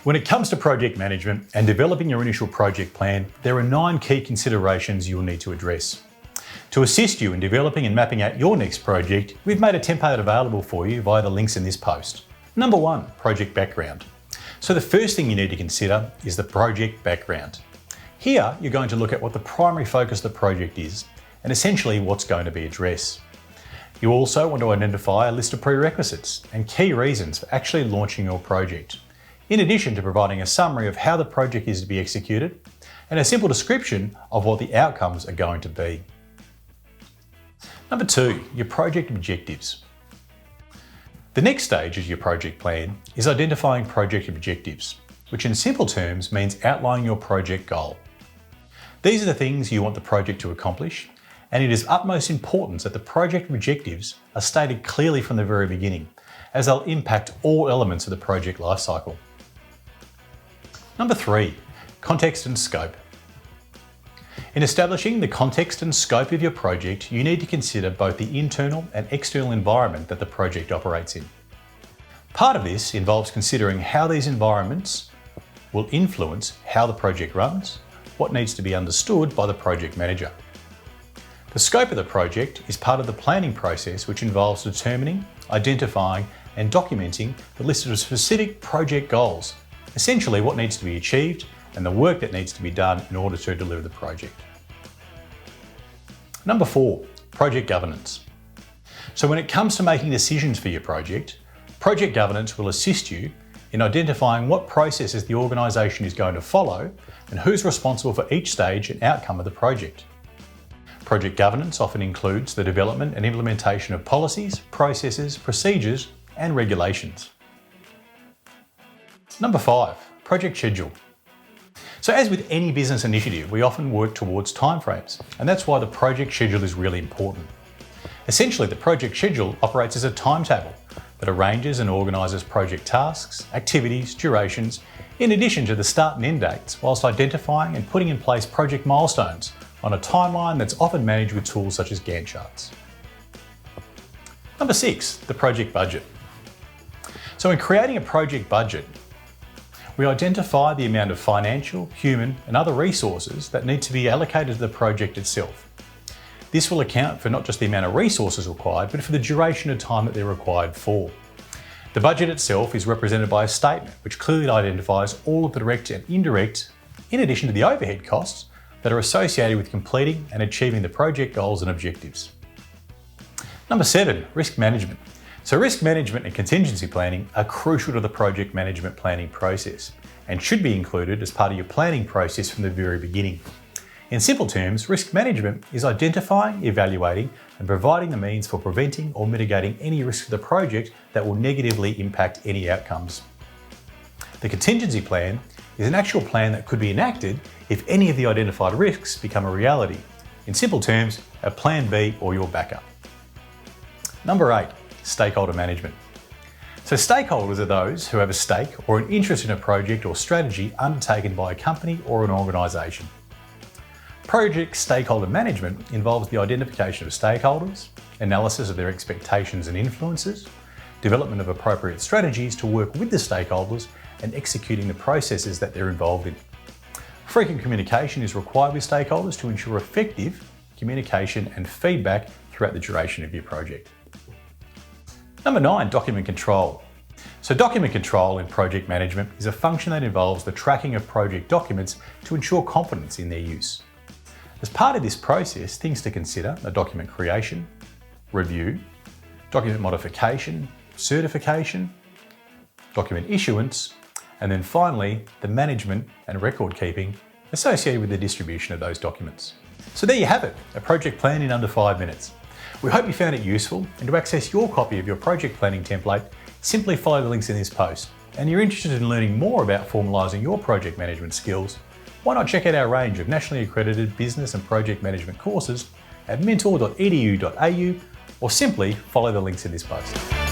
When it comes to project management and developing your initial project plan, there are 9 key considerations you will need to address. To assist you in developing and mapping out your next project, we've made a template available for you via the links in this post. Number 1, project background. So the first thing you need to consider is the project background. Here, you're going to look at what the primary focus of the project is and essentially what's going to be addressed. You also want to identify a list of prerequisites and key reasons for actually launching your project, in addition to providing a summary of how the project is to be executed and a simple description of what the outcomes are going to be. Number 2, your project objectives. The next stage of your project plan is identifying project objectives, which in simple terms means outlining your project goal. These are the things you want the project to accomplish, and it is of utmost importance that the project objectives are stated clearly from the very beginning, as they'll impact all elements of the project lifecycle. Number 3, context and scope. In establishing the context and scope of your project, you need to consider both the internal and external environment that the project operates in. Part of this involves considering how these environments will influence how the project runs, what needs to be understood by the project manager. The scope of the project is part of the planning process, which involves determining, identifying, and documenting the list of specific project goals, essentially what needs to be achieved and the work that needs to be done in order to deliver the project. Number 4, project governance. So when it comes to making decisions for your project governance will assist you in identifying what processes the organisation is going to follow and who's responsible for each stage and outcome of the project. Project governance often includes the development and implementation of policies, processes, procedures, and regulations. Number 5, project schedule. So as with any business initiative, we often work towards timeframes, and that's why the project schedule is really important. Essentially, the project schedule operates as a timetable that arranges and organises project tasks, activities, durations, in addition to the start and end dates, whilst identifying and putting in place project milestones on a timeline that's often managed with tools such as Gantt charts. Number 6, the project budget. So in creating a project budget, we identify the amount of financial, human, and other resources that need to be allocated to the project itself. This will account for not just the amount of resources required, but for the duration of time that they're required for. The budget itself is represented by a statement which clearly identifies all of the direct and indirect, in addition to the overhead costs, that are associated with completing and achieving the project goals and objectives. Number 7, risk management. So risk management and contingency planning are crucial to the project management planning process and should be included as part of your planning process from the very beginning. In simple terms, risk management is identifying, evaluating, and providing the means for preventing or mitigating any risk to the project that will negatively impact any outcomes. The contingency plan is an actual plan that could be enacted if any of the identified risks become a reality. In simple terms, a plan B or your backup. Number 8, stakeholder management. So stakeholders are those who have a stake or an interest in a project or strategy undertaken by a company or an organisation. Project stakeholder management involves the identification of stakeholders, analysis of their expectations and influences, development of appropriate strategies to work with the stakeholders, and executing the processes that they're involved in. Frequent communication is required with stakeholders to ensure effective communication and feedback throughout the duration of your project. Number 9, document control. So document control in project management is a function that involves the tracking of project documents to ensure confidence in their use. As part of this process, things to consider are document creation, review, document modification, certification, document issuance, and then finally, the management and record keeping associated with the distribution of those documents. So there you have it, a project plan in under 5 minutes. We hope you found it useful, and to access your copy of your project planning template, simply follow the links in this post. And you're interested in learning more about formalising your project management skills, why not check out our range of nationally accredited business and project management courses at mentor.edu.au, or simply follow the links in this post.